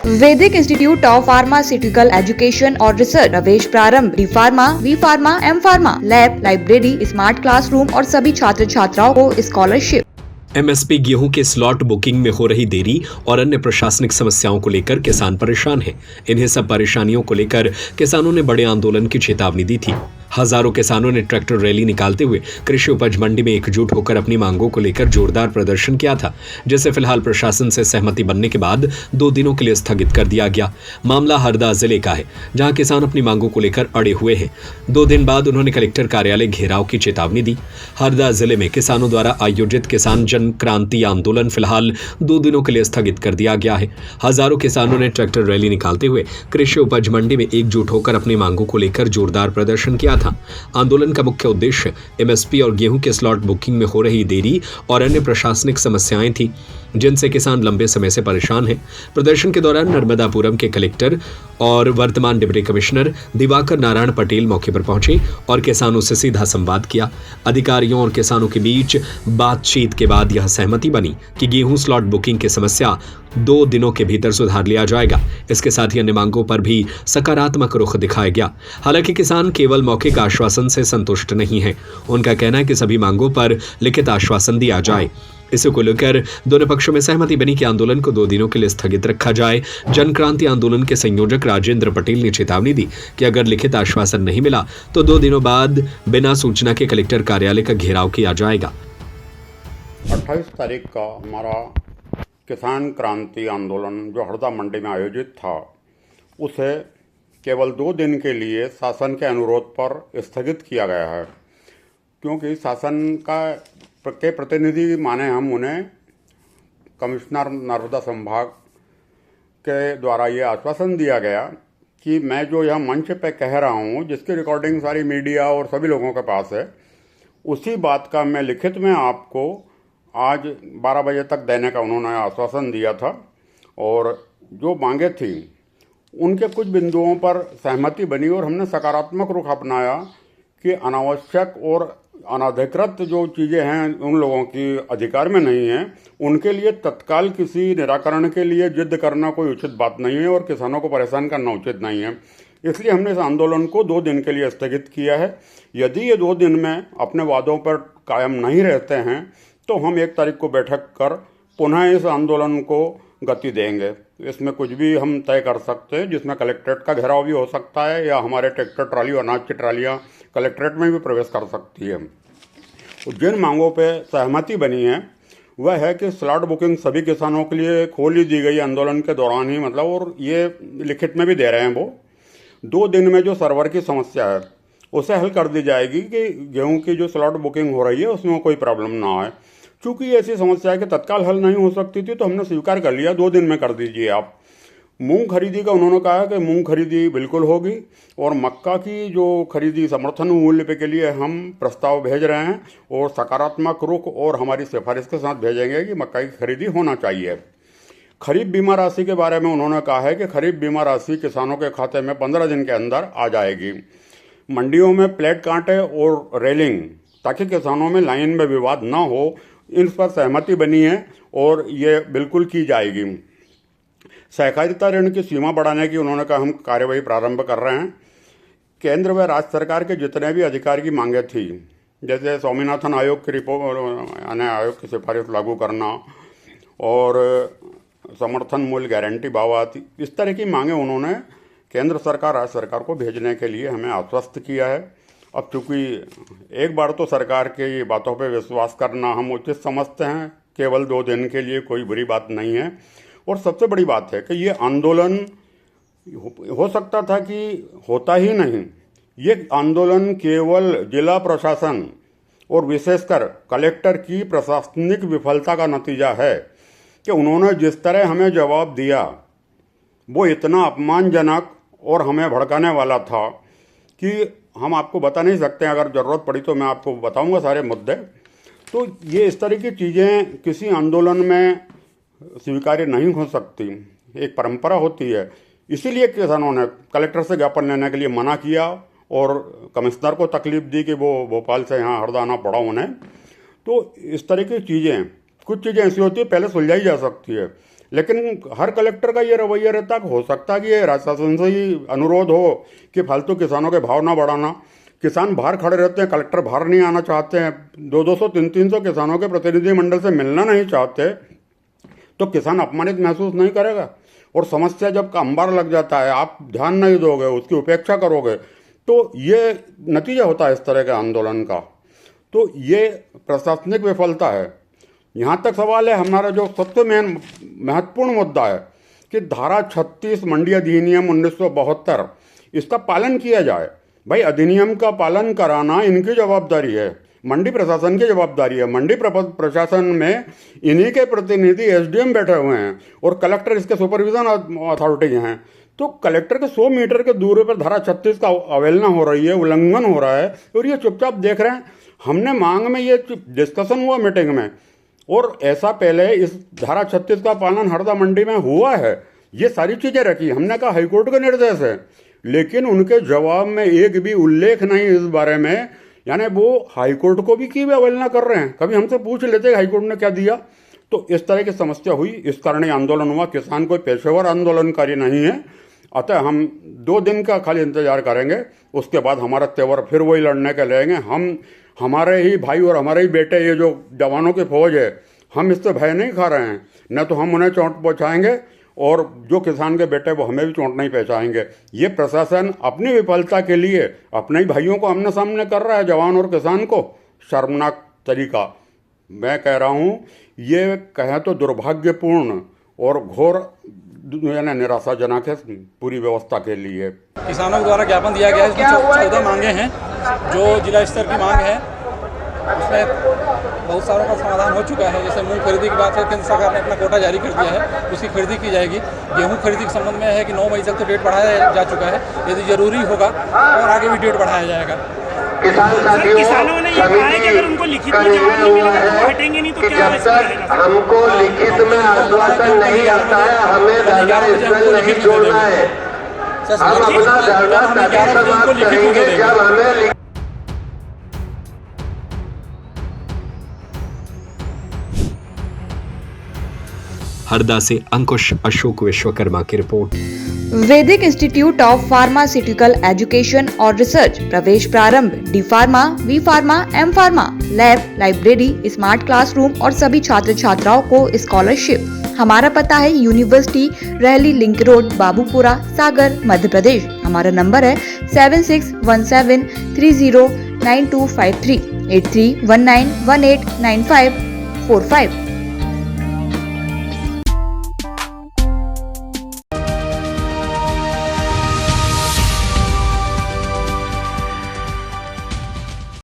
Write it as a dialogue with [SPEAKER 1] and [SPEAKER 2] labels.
[SPEAKER 1] वैदिक institute of pharmaceutical education और research, प्रवेश प्रारंभ, D pharma, B pharma, M pharma, lab, library, smart classroom और सभी छात्र छात्राओं को स्कॉलरशिप।
[SPEAKER 2] एमएसपी गेहूं के स्लॉट बुकिंग में हो रही देरी और अन्य प्रशासनिक समस्याओं को लेकर किसान परेशान हैं। इन्हीं सब परेशानियों को लेकर किसानों ने बड़े आंदोलन की चेतावनी दी थी। हजारों किसानों ने ट्रैक्टर रैली निकालते हुए कृषि उपज मंडी में एकजुट होकर अपनी मांगों को लेकर जोरदार प्रदर्शन किया था, जिसे फिलहाल प्रशासन से सहमति बनने के बाद 2 दिनों के लिए स्थगित कर दिया गया। मामला हरदा जिले का है, जहां किसान अपनी मांगों को लेकर अड़े हुए हैं। 2 दिन बाद उन्होंने कलेक्टर कार्यालय घेराव की चेतावनी दी। हरदा जिले में किसानों द्वारा आयोजित किसान जन क्रांति आंदोलन फिलहाल 2 दिनों के लिए स्थगित कर दिया गया है। हजारों किसानों ने ट्रैक्टर रैली निकालते हुए कृषि उपज मंडी में एकजुट होकर अपनी मांगों को लेकर जोरदार प्रदर्शन किया था। आंदोलन का मुख्य उद्देश्य एमएसपी और गेहूं के स्लॉट बुकिंग में हो रही देरी और अन्य प्रशासनिक समस्याएं थी, जिनसे किसान लंबे समय से परेशान हैं। प्रदर्शन के दौरान नर्मदापुरम के कलेक्टर और वर्तमान डिप्टी कमिश्नर दिवाकर नारायण पटेल मौके पर पहुंचे और किसानों से सीधा संवाद किया। अधिकारियों और किसानों के बीच बातचीत के बाद यह सहमति बनी कि गेहूं स्लॉट बुकिंग की समस्या 2 दिनों के भीतर सुधार लिया जाएगा। इसके साथ ही अन्य मांगों पर भी सकारात्मक रुख दिखाया गया। हालांकि किसान केवल मौखिक आश्वासन से संतुष्ट नहीं है। उनका कहना है कि सभी मांगों पर लिखित आश्वासन दिया जाए। इसी को लेकर दोनों पक्षों में सहमति बनी कि आंदोलन को 2 दिनों के लिए स्थगित रखा जाए। जन क्रांति आंदोलन के संयोजक राजेंद्र पटेल ने चेतावनी दी कि अगर लिखित आश्वासन नहीं मिला तो 2 दिनों बाद बिना सूचना के कलेक्टर कार्यालय का घेराव किया जाएगा।
[SPEAKER 3] 28 तारीख का हमारा किसान क्रांति आंदोलन जो हरदा मंडी में आयोजित था, उसे केवल 2 दिन के लिए शासन के अनुरोध पर स्थगित किया गया है, क्योंकि शासन के प्रतिनिधि माने हम उन्हें कमिश्नर नर्मदा संभाग के द्वारा ये आश्वासन दिया गया कि मैं जो यह मंच पे कह रहा हूँ, जिसकी रिकॉर्डिंग सारी मीडिया और सभी लोगों के पास है, उसी बात का मैं लिखित में आपको आज 12 बजे तक देने का उन्होंने आश्वासन दिया था। और जो मांगे थी उनके कुछ बिंदुओं पर सहमति बनी और हमने सकारात्मक रुख अपनाया कि अनावश्यक और अनधिकृत जो चीज़ें हैं उन लोगों की अधिकार में नहीं हैं, उनके लिए तत्काल किसी निराकरण के लिए जिद करना कोई उचित बात नहीं है और किसानों को परेशान करना उचित नहीं है। इसलिए हमने इस आंदोलन को 2 दिन के लिए स्थगित किया है। यदि ये 2 दिन में अपने वादों पर कायम नहीं रहते हैं तो हम 1 तारीख को बैठक कर पुनः इस आंदोलन को गति देंगे। इसमें कुछ भी हम तय कर सकते हैं, जिसमें कलेक्ट्रेट का घेराव भी हो सकता है या हमारे ट्रैक्टर ट्राली और अनाज की ट्रालियाँ कलेक्ट्रेट में भी प्रवेश कर सकती है। जिन मांगों पे सहमति बनी है वह है कि स्लॉट बुकिंग सभी किसानों के लिए खोल ही दी गई आंदोलन के दौरान ही, मतलब, और ये लिखित में भी दे रहे हैं वो। 2 दिन में जो सर्वर की समस्या है उसे हल कर दी जाएगी कि गेहूँ की जो स्लॉट बुकिंग हो रही है उसमें कोई प्रॉब्लम ना आए। चूँकि ऐसी समस्या है कि तत्काल हल नहीं हो सकती थी तो हमने स्वीकार कर लिया 2 दिन में कर दीजिए आप। मूंग खरीदी का उन्होंने कहा है कि मूंग खरीदी बिल्कुल होगी और मक्का की जो खरीदी समर्थन मूल्य पे के लिए हम प्रस्ताव भेज रहे हैं और सकारात्मक रुख और हमारी सिफारिश के साथ भेजेंगे कि मक्का की खरीदी होना चाहिए। खरीफ बीमा राशि के बारे में उन्होंने कहा है कि खरीफ बीमा राशि किसानों के खाते में 15 दिन के अंदर आ जाएगी। मंडियों में प्लेट कांटे और रेलिंग, ताकि किसानों में लाइन में विवाद ना हो, इन पर सहमति बनी है और ये बिल्कुल की जाएगी। सहकारिता ऋण की सीमा बढ़ाने की उन्होंने कहा हम कार्यवाही प्रारंभ कर रहे हैं। केंद्र व राज्य सरकार के जितने भी अधिकार की मांगे थी, जैसे स्वामीनाथन आयोग की रिपोर्ट यानी आयोग की सिफारिश लागू करना और समर्थन मूल्य गारंटी भाव, इस तरह की मांगे उन्होंने केंद्र सरकार राज्य सरकार को भेजने के लिए हमें आश्वस्त किया है। अब चूँकि एक बार तो सरकार की बातों पर विश्वास करना हम उचित समझते हैं, केवल 2 दिन के लिए कोई बुरी बात नहीं है। और सबसे बड़ी बात है कि ये आंदोलन हो सकता था कि होता ही नहीं। ये आंदोलन केवल जिला प्रशासन और विशेषकर कलेक्टर की प्रशासनिक विफलता का नतीजा है कि उन्होंने जिस तरह हमें जवाब दिया वो इतना अपमानजनक और हमें भड़काने वाला था कि हम आपको बता नहीं सकते। अगर ज़रूरत पड़ी तो मैं आपको बताऊंगा सारे मुद्दे। तो ये इस तरह की चीज़ें किसी आंदोलन में स्वीकार्य नहीं हो सकती, एक परंपरा होती है। इसीलिए किसानों ने कलेक्टर से ज्ञापन लेने के लिए मना किया और कमिश्नर को तकलीफ दी कि वो भोपाल से यहाँ हरदा आना पड़ा उन्हें। तो इस तरह की चीज़ें, कुछ चीज़ें ऐसी होती है पहले सुलझाई जा सकती है, लेकिन हर कलेक्टर का ये रवैया रहता कि हो सकता है कि ये राज्य शासन से ही अनुरोध हो कि फालतू किसानों के भाव ना बढ़ाना। किसान बाहर खड़े रहते हैं, कलेक्टर बाहर नहीं आना चाहते हैं, 200 300 किसानों के प्रतिनिधि मंडल से मिलना नहीं चाहते, तो किसान अपमानित महसूस नहीं करेगा। और समस्या जब अंबार लग जाता है, आप ध्यान नहीं दोगे, उसकी उपेक्षा करोगे, तो ये नतीजा होता है इस तरह के आंदोलन का। तो ये प्रशासनिक विफलता है। यहाँ तक सवाल है, हमारा जो सबसे महत्वपूर्ण मुद्दा है कि धारा 36 मंडी अधिनियम 1972 इसका पालन किया जाए। भाई, अधिनियम का पालन कराना इनकी जवाबदारी है, मंडी प्रशासन की जवाबदारी है। मंडी प्रशासन में इन्हीं के प्रतिनिधि एसडीएम बैठे हुए हैं और कलेक्टर इसके सुपरविजन अथॉरिटी हैं। तो कलेक्टर के 100 मीटर के दूरी पर धारा 36 का अवहेलना हो रही है, उल्लंघन हो रहा है, और ये चुपचाप देख रहे हैं। हमने मांग में ये डिस्कशन हुआ मीटिंग में, और ऐसा पहले इस धारा 36 का पालन हरदा मंडी में हुआ है, ये सारी चीज़ें रखी। हमने कहा हाईकोर्ट का निर्देश है, लेकिन उनके जवाब में एक भी उल्लेख नहीं इस बारे में, यानी वो हाईकोर्ट को भी की अवहेलना कर रहे हैं। कभी हमसे पूछ लेते हाईकोर्ट ने क्या दिया। तो इस तरह की समस्या हुई, इस कारण ये आंदोलन हुआ। किसान कोई पेशेवर आंदोलनकारी नहीं है, अतः हम 2 दिन का खाली इंतजार करेंगे, उसके बाद हमारा तेवर फिर वही लड़ने के लेंगे। हम हमारे ही भाई और हमारे ही बेटे, ये जो जवानों की फौज है, हम इससे भय नहीं खा रहे हैं। न तो हम उन्हें चोट पहुंचाएंगे, और जो किसान के बेटे वो हमें भी चोट नहीं पहुंचाएंगे। ये प्रशासन अपनी विफलता के लिए अपने ही भाइयों को आमने सामने कर रहा है, जवान और किसान को। शर्मनाक तरीका, मैं कह रहा हूँ, ये कहें तो दुर्भाग्यपूर्ण और घोर यानी निराशाजनक है पूरी व्यवस्था के लिए।
[SPEAKER 4] किसानों के द्वारा ज्ञापन दिया गया है, इसमें 14 मांगे हैं जो जिला स्तर की मांग है। उसमें बहुत सारों का समाधान हो चुका है। जैसे मूंग खरीदी की बात है, केंद्र सरकार ने अपना कोटा जारी कर दिया है, उसकी खरीदी की जाएगी। गेहूं खरीदी के संबंध में है कि 9 मई तक तो डेट बढ़ाया जा चुका है, यदि जरूरी होगा और आगे भी डेट बढ़ाया जाएगा।
[SPEAKER 5] किसानों ने ये कहा है कि अगर उनको लिखित में जवाब नहीं मिला तो हटेंगे नहीं, तो क्या
[SPEAKER 6] हमको लिखित में आश्वासन नहीं आता है, हमें धरना स्थल नहीं छोड़ना है। हम अपना धरना तभी समाप्त करेंगे जब हमें।
[SPEAKER 2] हरदा से अंकुश अशोक विश्वकर्मा की रिपोर्ट।
[SPEAKER 1] Vaidik institute of pharmaceutical education और रिसर्च प्रवेश प्रारंभ। D pharma, B pharma, M pharma, lab, library, smart classroom और सभी छात्र छात्राओं को स्कॉलरशिप। हमारा पता है यूनिवर्सिटी रहली लिंक रोड, बाबूपुरा, सागर, मध्य प्रदेश। हमारा नंबर है 7617309253 8319189545।